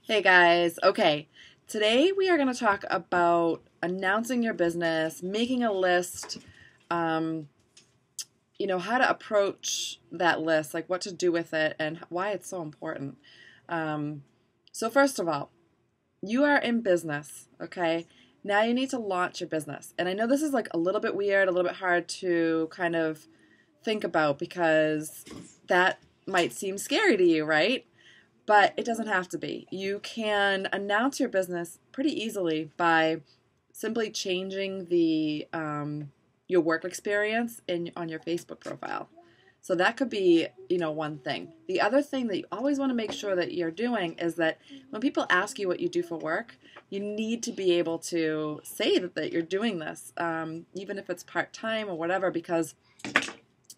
Hey guys, okay, today we are going to talk about announcing your business, making a list, um, how to approach that list, like what to do with it and why it's so important. Um, so first of all, you are in business, okay? Now you need to launch your business. And I know this is like a little bit weird, a little bit hard to kind of think about because that might seem scary to you, right? But it doesn't have to be. You can announce your business pretty easily by simply changing the your work experience on your Facebook profile. So that could be, one thing. The other thing that you always want to make sure that you're doing is that when people ask you what you do for work, you need to be able to say that you're doing this, even if it's part-time or whatever, because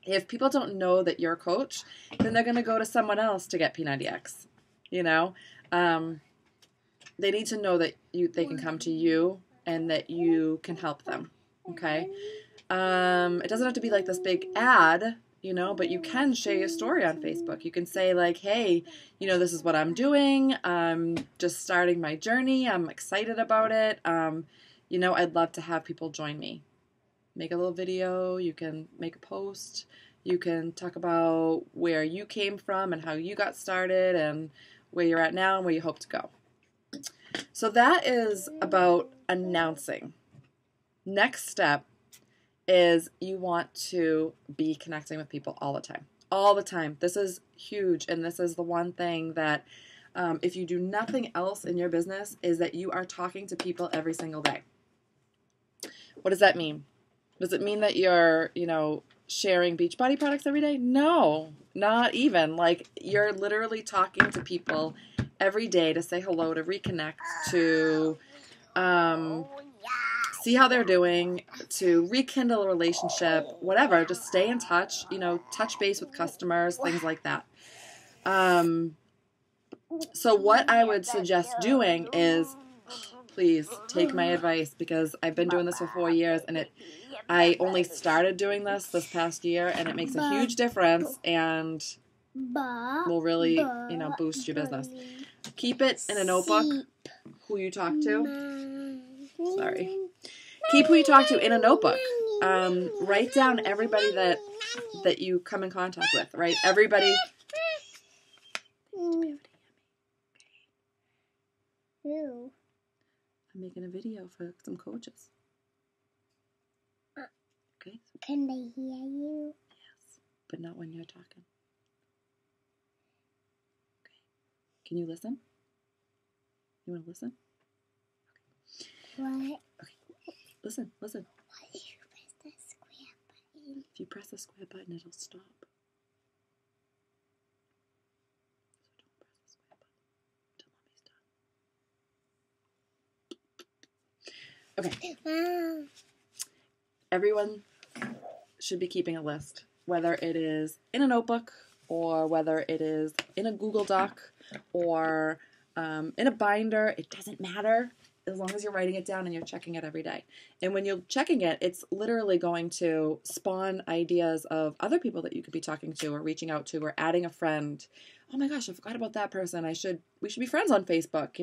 if people don't know that you're a coach, then they're going to go to someone else to get P90X. You know, they need to know that they can come to you and that you can help them. Okay. It doesn't have to be like this big ad, but you can share your story on Facebook. You can say like, hey, this is what I'm doing. I'm just starting my journey. I'm excited about it. I'd love to have people join me. Make a little video. You can make a post. You can talk about where you came from and how you got started and where you're at now and where you hope to go. So that is about announcing. Next step is you want to be connecting with people all the time. All the time. This is huge, and this is the one thing that if you do nothing else in your business is that you are talking to people every single day. What does that mean? Does it mean that you're, sharing Beachbody products every day? No, not even. Like, you're literally talking to people every day to say hello, to reconnect, to see how they're doing, to rekindle a relationship, whatever. Just stay in touch, touch base with customers, things like that. So what I would suggest doing is, please take my advice, because I've been doing this for 4 years and I only started doing this past year, and it makes a huge difference and will really, boost your business. Keep it in a notebook, who you talk to. Sorry. Keep who you talk to in a notebook. Write down everybody that you come in contact with, right? Everybody. Who? I'm making a video for some coaches. Okay. Can they hear you? Yes, but not when you're talking. Okay. Can you listen? You want to listen? Okay. What? Okay. Listen. Why did you press the square button? If you press the square button, it'll stop. So don't press the square button till Mommy's done. Okay. Everyone should be keeping a list, whether it is in a notebook or whether it is in a Google Doc or in a binder. It doesn't matter as long as you're writing it down and you're checking it every day. And when you're checking it, it's literally going to spawn ideas of other people that you could be talking to or reaching out to or adding a friend. Oh my gosh, I forgot about that person. We should be friends on Facebook,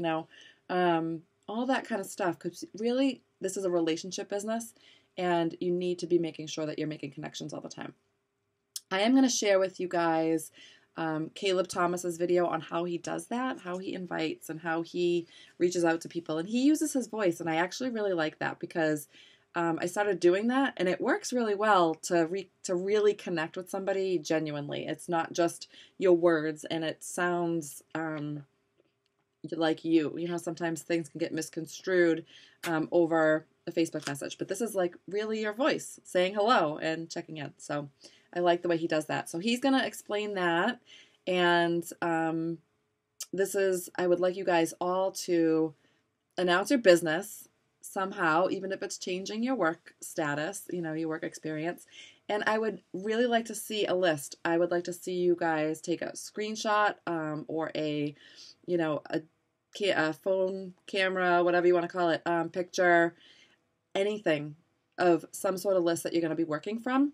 all that kind of stuff. Because really, this is a relationship business, and you need to be making sure that you're making connections all the time. I am going to share with you guys Caleb Thomas's video on how he does that, how he invites and how he reaches out to people. And he uses his voice, and I actually really like that because I started doing that, and it works really well to really connect with somebody genuinely. It's not just your words, and it sounds like you. Sometimes things can get misconstrued over a Facebook message, but this is like really your voice saying hello and checking in. So I like the way he does that. So he's going to explain that. And I would like you guys all to announce your business somehow, even if it's changing your work status, your work experience. And I would really like to see a list. I would like to see you guys take a screenshot or a phone camera, whatever you want to call it, picture, anything of some sort of list that you're going to be working from.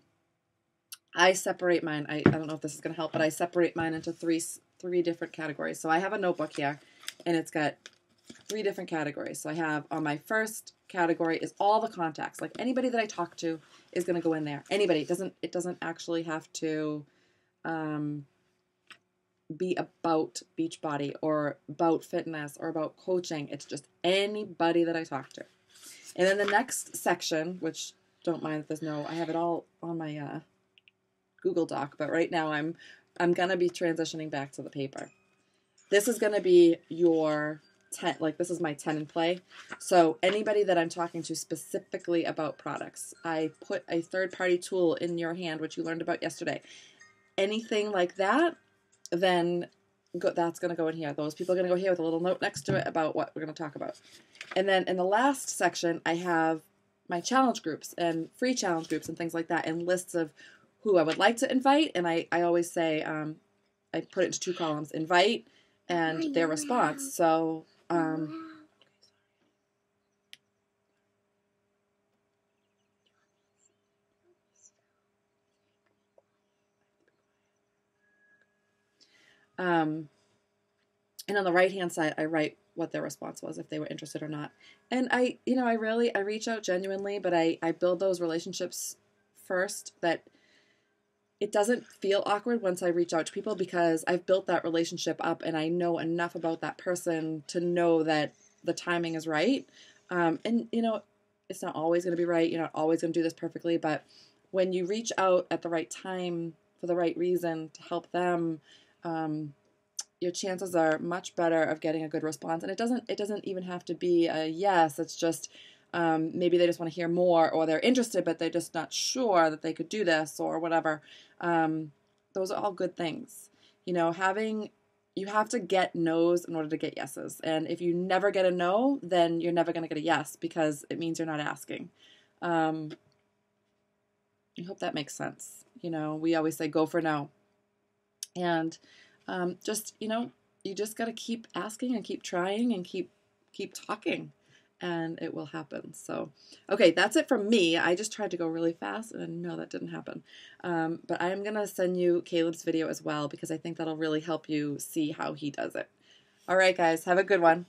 I separate mine. I don't know if this is going to help, but I separate mine into three different categories. So I have a notebook here, and it's got 3 different categories. So I have on my first category is all the contacts. Like anybody that I talk to is going to go in there. Anybody. It doesn't actually have to be about Beachbody or about fitness or about coaching. It's just anybody that I talk to. And then the next section, which don't mind if there's no, I have it all on my Google Doc, but right now I'm gonna be transitioning back to the paper. This is gonna be your 10, like this is my 10 in play. So anybody that I'm talking to specifically about products, I put a third-party tool in your hand, which you learned about yesterday. Anything like that, then that's going to go in here. Those people are going to go here with a little note next to it about what we're going to talk about. And then in the last section, I have my challenge groups and free challenge groups and things like that, and lists of who I would like to invite. And I always say, I put it into 2 columns, invite and their response. So, and on the right-hand side, I write what their response was, if they were interested or not. And I reach out genuinely, but I build those relationships first, that it doesn't feel awkward once I reach out to people because I've built that relationship up and I know enough about that person to know that the timing is right. And, it's not always going to be right. You're not always going to do this perfectly, but when you reach out at the right time for the right reason to help them, your chances are much better of getting a good response. And it doesn't even have to be a yes. It's just maybe they just want to hear more, or they're interested but they're just not sure that they could do this or whatever. Those are all good things. You have to get no's in order to get yeses. And if you never get a no, then you're never going to get a yes, because it means you're not asking. I hope that makes sense. We always say go for no. And you just got to keep asking and keep trying and keep talking, and it will happen. So, okay, that's it from me. I just tried to go really fast, and no, that didn't happen. But I am going to send you Caleb's video as well, because I think that'll really help you see how he does it. All right, guys, have a good one.